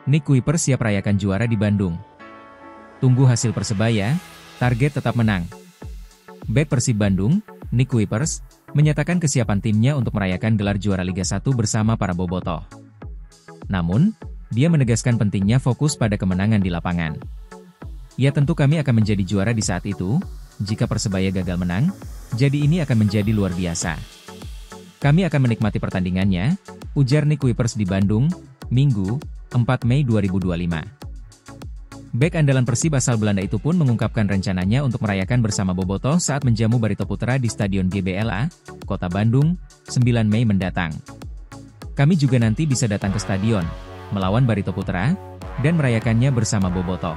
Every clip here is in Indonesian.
Nick Kuiper siap rayakan juara di Bandung. Tunggu hasil Persebaya, target tetap menang. Bek Persib Bandung, Nick Kuipers, menyatakan kesiapan timnya untuk merayakan gelar juara Liga 1 bersama para bobotoh. Namun, dia menegaskan pentingnya fokus pada kemenangan di lapangan. Ya tentu kami akan menjadi juara di saat itu, jika Persebaya gagal menang, jadi ini akan menjadi luar biasa. Kami akan menikmati pertandingannya, ujar Nick Kuipers di Bandung, Minggu, 4 Mei 2025. Bek andalan Persib asal Belanda itu pun mengungkapkan rencananya untuk merayakan bersama bobotoh saat menjamu Barito Putra di Stadion GBLA, Kota Bandung, 9 Mei mendatang. Kami juga nanti bisa datang ke stadion, melawan Barito Putra, dan merayakannya bersama bobotoh.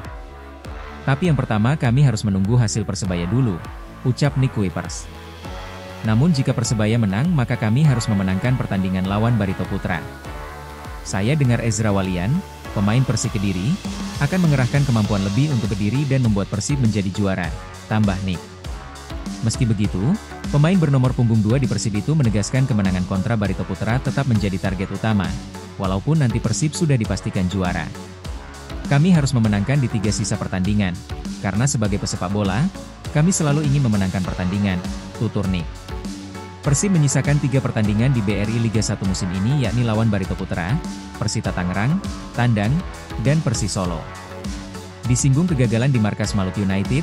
Tapi yang pertama kami harus menunggu hasil Persebaya dulu, ucap Nick Kuipers. Namun jika Persebaya menang maka kami harus memenangkan pertandingan lawan Barito Putra. Saya dengar Ezra Walian, pemain Persik Kediri, akan mengerahkan kemampuan lebih untuk Kediri dan membuat Persib menjadi juara, tambah Nick. Meski begitu, pemain bernomor punggung 2 di Persib itu menegaskan kemenangan kontra Barito Putra tetap menjadi target utama, walaupun nanti Persib sudah dipastikan juara. Kami harus memenangkan di 3 sisa pertandingan, karena sebagai pesepak bola, kami selalu ingin memenangkan pertandingan, tutur Nick. Persib menyisakan 3 pertandingan di BRI Liga 1 musim ini yakni lawan Barito Putra, Persita Tangerang, Tandang, dan Persis Solo. Disinggung kegagalan di markas Maluku United,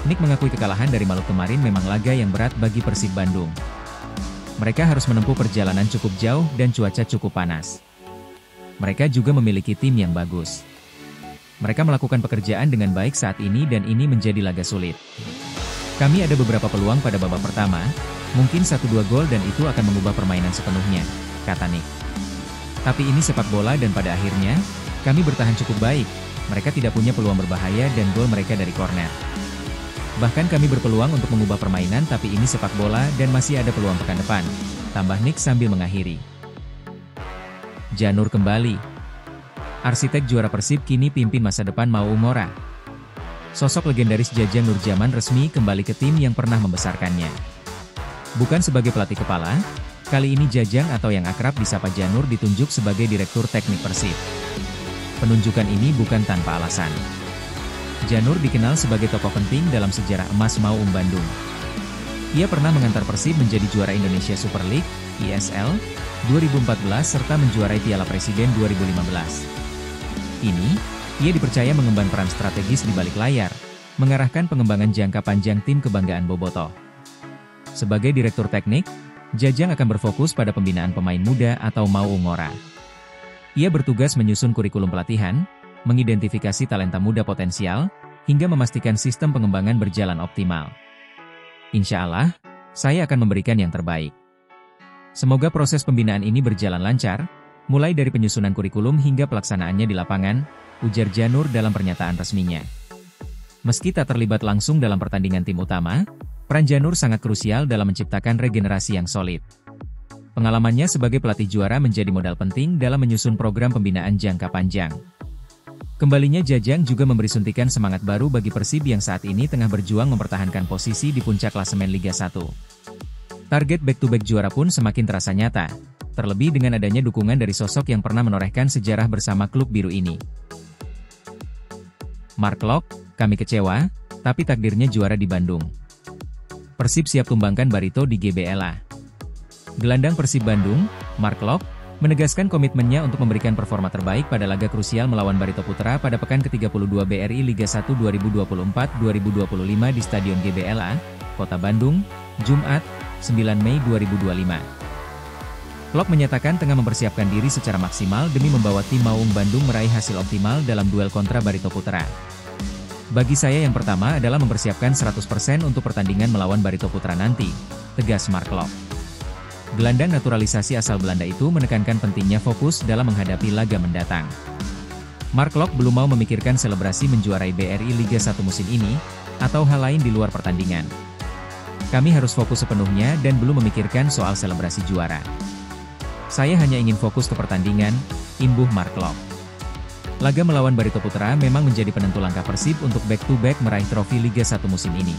Nick mengakui kekalahan dari Maluku kemarin memang laga yang berat bagi Persib Bandung. Mereka harus menempuh perjalanan cukup jauh dan cuaca cukup panas. Mereka juga memiliki tim yang bagus. Mereka melakukan pekerjaan dengan baik saat ini dan ini menjadi laga sulit. Kami ada beberapa peluang pada babak pertama, mungkin 1-2 gol dan itu akan mengubah permainan sepenuhnya, kata Nick. Tapi ini sepak bola dan pada akhirnya, kami bertahan cukup baik, mereka tidak punya peluang berbahaya dan gol mereka dari korner. Bahkan kami berpeluang untuk mengubah permainan tapi ini sepak bola dan masih ada peluang pekan depan, tambah Nick sambil mengakhiri. Janur kembali. Arsitek juara Persib kini pimpin masa depan Mau Umora. Sosok legendaris Jajang Nurjaman resmi kembali ke tim yang pernah membesarkannya. Bukan sebagai pelatih kepala, kali ini Jajang atau yang akrab disapa Janur ditunjuk sebagai Direktur Teknik Persib. Penunjukan ini bukan tanpa alasan. Janur dikenal sebagai tokoh penting dalam sejarah emas Maung Bandung. Ia pernah mengantar Persib menjadi juara Indonesia Super League, ISL, 2014 serta menjuarai Piala Presiden 2015. Kini, ia dipercaya mengemban peran strategis di balik layar, mengarahkan pengembangan jangka panjang tim kebanggaan bobotoh. Sebagai Direktur Teknik, Jajang akan berfokus pada pembinaan pemain muda atau Mau Umora. Ia bertugas menyusun kurikulum pelatihan, mengidentifikasi talenta muda potensial, hingga memastikan sistem pengembangan berjalan optimal. Insya Allah, saya akan memberikan yang terbaik. Semoga proses pembinaan ini berjalan lancar, mulai dari penyusunan kurikulum hingga pelaksanaannya di lapangan, ujar Janur dalam pernyataan resminya. Meski tak terlibat langsung dalam pertandingan tim utama, peran Janur sangat krusial dalam menciptakan regenerasi yang solid. Pengalamannya sebagai pelatih juara menjadi modal penting dalam menyusun program pembinaan jangka panjang. Kembalinya Jajang juga memberi suntikan semangat baru bagi Persib yang saat ini tengah berjuang mempertahankan posisi di puncak klasemen Liga 1. Target back-to-back juara pun semakin terasa nyata, terlebih dengan adanya dukungan dari sosok yang pernah menorehkan sejarah bersama klub biru ini. Mark Locke, kami kecewa, tapi takdirnya juara di Bandung. Persib siap tumbangkan Barito di GBLA. Gelandang Persib Bandung, Mark Locke, menegaskan komitmennya untuk memberikan performa terbaik pada laga krusial melawan Barito Putra pada pekan ke-32 BRI Liga 1 2024-2025 di Stadion GBLA, Kota Bandung, Jumat, 9 Mei 2025. Locke menyatakan tengah mempersiapkan diri secara maksimal demi membawa tim Maung Bandung meraih hasil optimal dalam duel kontra Barito Putra. Bagi saya yang pertama adalah mempersiapkan 100% untuk pertandingan melawan Barito Putra nanti, tegas Mark Locke. Gelandang naturalisasi asal Belanda itu menekankan pentingnya fokus dalam menghadapi laga mendatang. Mark Locke belum mau memikirkan selebrasi menjuarai BRI Liga 1 musim ini, atau hal lain di luar pertandingan. Kami harus fokus sepenuhnya dan belum memikirkan soal selebrasi juara. Saya hanya ingin fokus ke pertandingan, imbuh Mark Locke. Laga melawan Barito Putra memang menjadi penentu langkah Persib untuk back-to-back meraih trofi Liga 1 musim ini.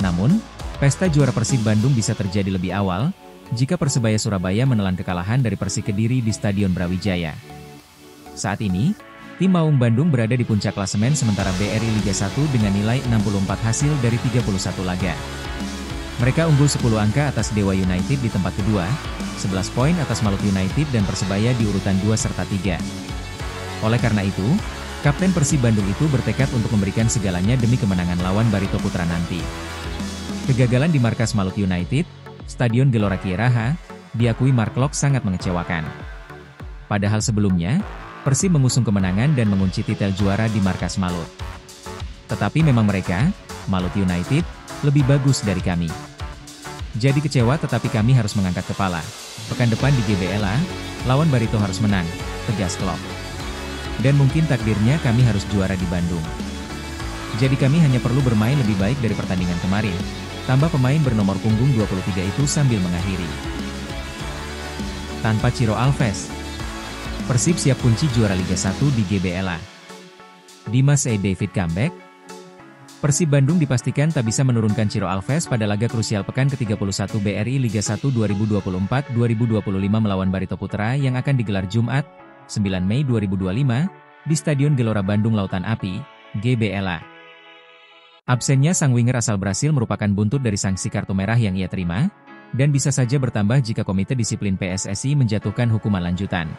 Namun, pesta juara Persib Bandung bisa terjadi lebih awal, jika Persebaya Surabaya menelan kekalahan dari Persik Kediri di Stadion Brawijaya. Saat ini, Tim Maung Bandung berada di puncak klasemen sementara BRI Liga 1 dengan nilai 64 hasil dari 31 laga. Mereka unggul 10 angka atas Dewa United di tempat kedua, 11 poin atas Maluku United dan Persebaya di urutan 2 serta 3. Oleh karena itu, Kapten Persib Bandung itu bertekad untuk memberikan segalanya demi kemenangan lawan Barito Putra nanti. Kegagalan di markas Maluku United, Stadion Gelora Kieraha, diakui Mark Locke sangat mengecewakan. Padahal sebelumnya, Persib mengusung kemenangan dan mengunci titel juara di markas Malut. Tetapi memang mereka, Maluku United, lebih bagus dari kami. Jadi kecewa tetapi kami harus mengangkat kepala. Pekan depan di GBLA, lawan Barito harus menang, tegas Locke. Dan mungkin takdirnya kami harus juara di Bandung. Jadi kami hanya perlu bermain lebih baik dari pertandingan kemarin, tambah pemain bernomor punggung 23 itu sambil mengakhiri. Tanpa Ciro Alves, Persib siap kunci juara Liga 1 di GBLA. Dimas David comeback. Persib Bandung dipastikan tak bisa menurunkan Ciro Alves pada laga krusial pekan ke-31 BRI Liga 1 2024-2025 melawan Barito Putra yang akan digelar Jumat, 9 Mei 2025, di Stadion Gelora Bandung Lautan Api, GBLA. Absennya sang winger asal Brasil merupakan buntut dari sanksi kartu merah yang ia terima, dan bisa saja bertambah jika Komite Disiplin PSSI menjatuhkan hukuman lanjutan.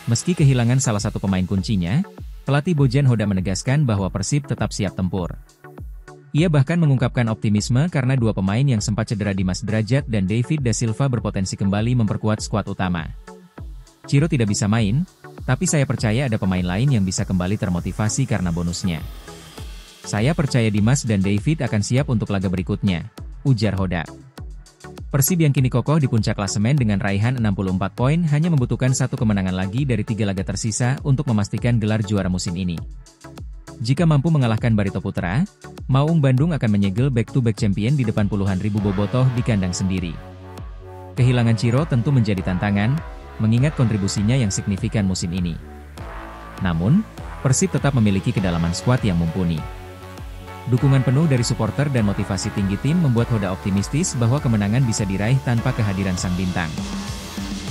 Meski kehilangan salah satu pemain kuncinya, pelatih Bojan Hoda menegaskan bahwa Persib tetap siap tempur. Ia bahkan mengungkapkan optimisme karena dua pemain yang sempat cedera Dimas Drajat dan David Da Silva berpotensi kembali memperkuat skuad utama. Ciro tidak bisa main, tapi saya percaya ada pemain lain yang bisa kembali termotivasi karena bonusnya. Saya percaya Dimas dan David akan siap untuk laga berikutnya, ujar Hoda. Persib yang kini kokoh di puncak klasemen dengan raihan 64 poin hanya membutuhkan satu kemenangan lagi dari 3 laga tersisa untuk memastikan gelar juara musim ini. Jika mampu mengalahkan Barito Putra, Maung Bandung akan menyegel back-to-back champion di depan puluhan ribu bobotoh di kandang sendiri. Kehilangan Ciro tentu menjadi tantangan, mengingat kontribusinya yang signifikan musim ini. Namun, Persib tetap memiliki kedalaman skuad yang mumpuni. Dukungan penuh dari supporter dan motivasi tinggi tim membuat Hoda optimistis bahwa kemenangan bisa diraih tanpa kehadiran sang bintang.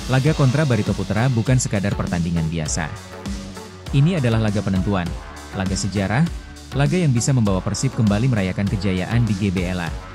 Laga kontra Barito Putra bukan sekadar pertandingan biasa. Ini adalah laga penentuan, laga sejarah, laga yang bisa membawa Persib kembali merayakan kejayaan di GBLA.